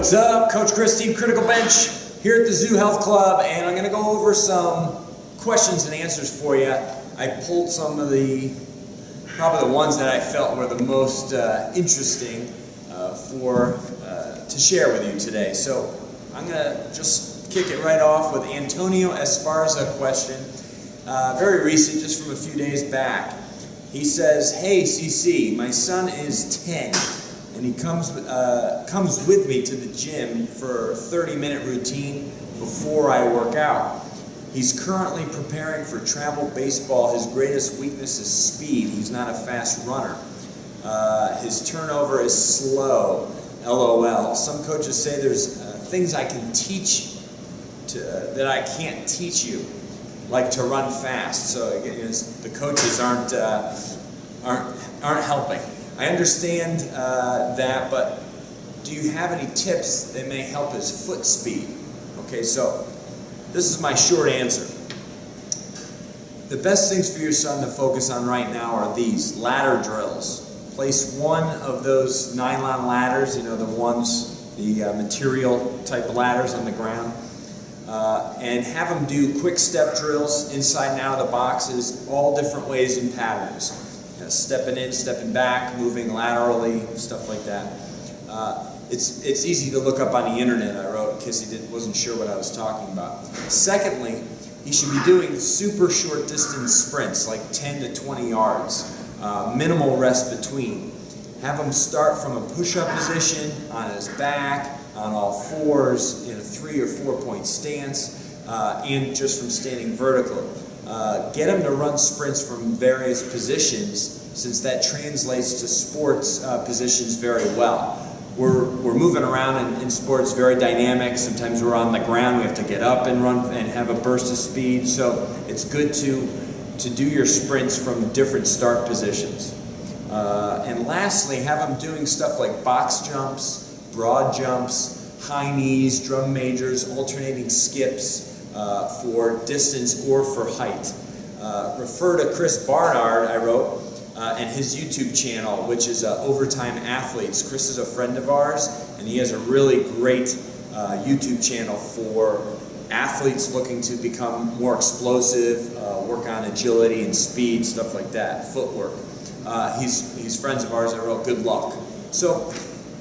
What's up? Coach Chris, Team Critical Bench here at the Zoo Health Club, and I'm going to go over some questions and answers for you. I pulled some of probably the ones that I felt were the most interesting to share with you today. So I'm going to just kick it right off with Antonio Esparza question, very recent, just from a few days back. He says, "Hey CC, my son is 10. And he comes with me to the gym for a 30-minute routine before I work out. He's currently preparing for travel baseball. His greatest weakness is speed. He's not a fast runner. His turnover is slow. LOL. Some coaches say there's things I can teach that I can't teach you, like to run fast." So again, the coaches aren't helping. I understand that, but do you have any tips that may help his foot speed? Okay, so this is my short answer. The best things for your son to focus on right now are these ladder drills. Place one of those nylon ladders, the material type ladders on the ground, and have him do quick step drills inside and out of the boxes, all different ways and patterns. Stepping in, stepping back, moving laterally, stuff like that. It's easy to look up on the internet, I wrote, in case he wasn't sure what I was talking about. Secondly, he should be doing super short distance sprints, like 10 to 20 yards, minimal rest between. Have him start from a push-up position on his back, on all fours, in a 3 or 4 point stance, and just from standing vertical. Get him to run sprints from various positions, since that translates to sports positions very well. We're moving around in sports, very dynamic. Sometimes we're on the ground, we have to get up and run and have a burst of speed. So it's good to do your sprints from different start positions. And lastly, have them doing stuff like box jumps, broad jumps, high knees, drum majors, alternating skips, for distance or for height. Refer to Chris Barnard, I wrote, and his YouTube channel, which is Overtime Athletes. Chris is a friend of ours, and he has a really great YouTube channel for athletes looking to become more explosive, work on agility and speed, stuff like that, footwork. He's friends of ours. I wrote, good luck. So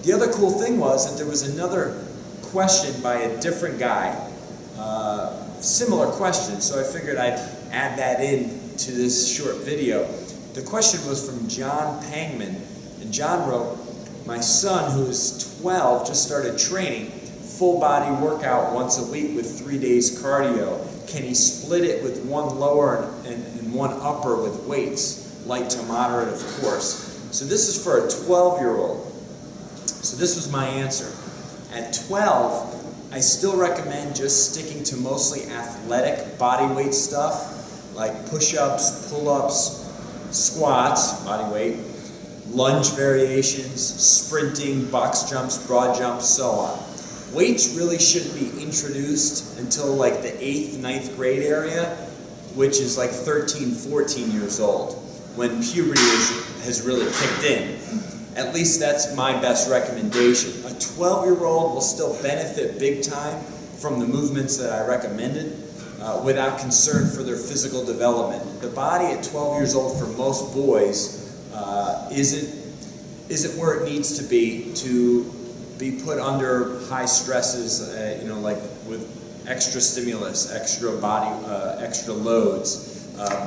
the other cool thing was that there was another question by a different guy, similar question, so I figured I'd add that in to this short video. The question was from John Pangman, and John wrote, "My son, who is 12, just started training, full body workout once a week with 3 days cardio. Can he split it with one lower and one upper with weights, light to moderate, of course?" So this is for a 12-year-old. So this was my answer. At 12, I still recommend just sticking to mostly athletic body weight stuff, like push-ups, pull-ups, squats, body weight, lunge variations, sprinting, box jumps, broad jumps, so on. Weights really shouldn't be introduced until like the 8th, 9th grade area, which is like 13, 14 years old, when puberty has really kicked in. At least that's my best recommendation. A 12-year-old will still benefit big time from the movements that I recommended without concern for their physical development. The body at 12 years old for most boys isn't where it needs to be put under high stresses, like with extra stimulus, extra loads,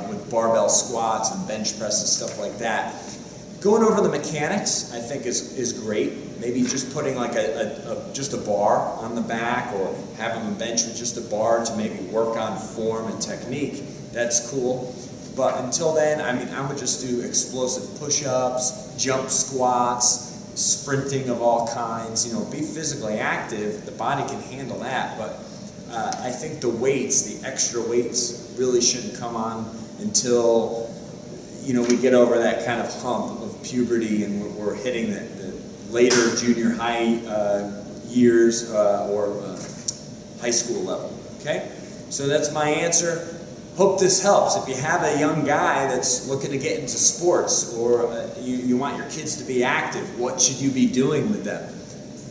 with barbell squats and bench press and stuff like that. Going over the mechanics, I think, is great. Maybe just putting like just a bar on the back, or having a bench with just a bar to maybe work on form and technique. That's cool. But until then, I would just do explosive push-ups, jump squats, sprinting of all kinds. Be physically active. The body can handle that. But I think the extra weights, really shouldn't come on until we get over that kind of hump of puberty and we're hitting the later junior high years or high school level. Okay? So that's my answer. Hope this helps. If you have a young guy that's looking to get into sports, or you want your kids to be active, what should you be doing with them?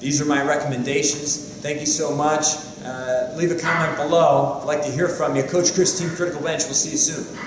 These are my recommendations. Thank you so much. Leave a comment below. I'd like to hear from you. Coach Chris, Team Critical Bench. We'll see you soon.